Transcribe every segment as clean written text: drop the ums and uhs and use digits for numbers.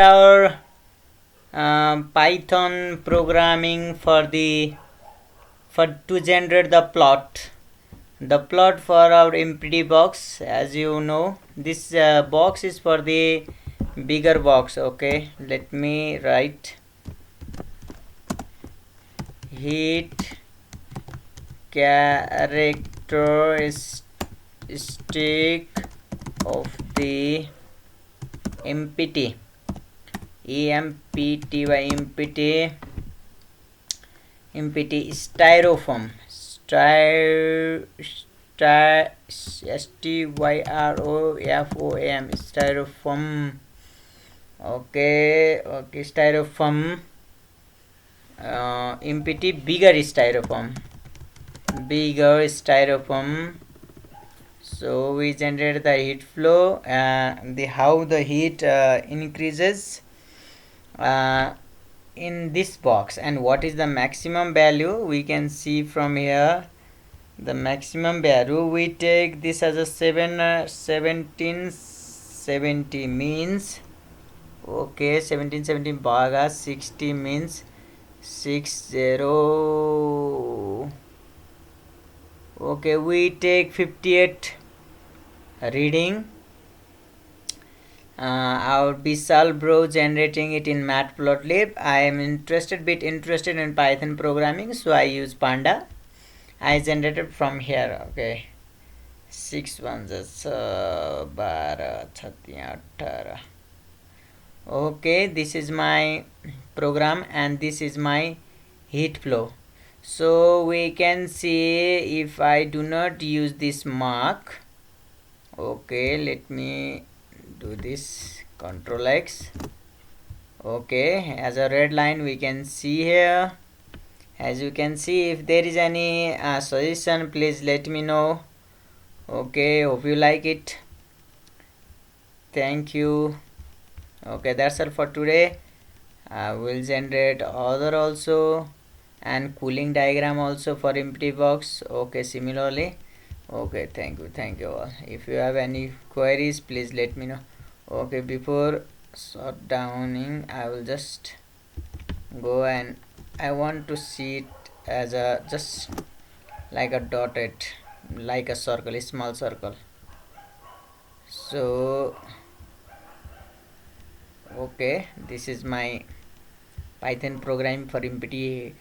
our Python programming to generate the plot for our empty box. As you know, this box is for the bigger box. Okay, let me write heat characteristic of the empty empty styrofoam styrofoam. Okay, styrofoam. Empty bigger styrofoam. So we generate the heat flow, how the heat increases in this box, and what is the maximum value we can see from here. The maximum value, we take this as a 1770 means, okay, 1770 baga 60 means 60. Okay, we take 58 reading. Our Vishal bro generating it in Matplotlib. I am interested in Python programming, so I use Panda. I generated from here. Okay, 6 1 12 18. Okay, this is my program and this is my heat flow. So we can see, if I do not use this mark, okay, let me do this, Control X. Okay, as a red line we can see here. As you can see, if there is any suggestion, please let me know. Okay, hope you like it. Thank you. Okay, that's all for today. I will generate other also, and cooling diagram also for empty box. Okay, similarly. Okay, thank you all. If you have any queries, please let me know. Okay, before shutdowning, I will just go, and I want to see it as a just like a dotted, like a circle, a small circle. So okay, this is my Python program for empty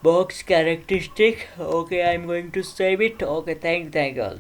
box characteristic. Okay, I'm going to save it. Okay, thank you all.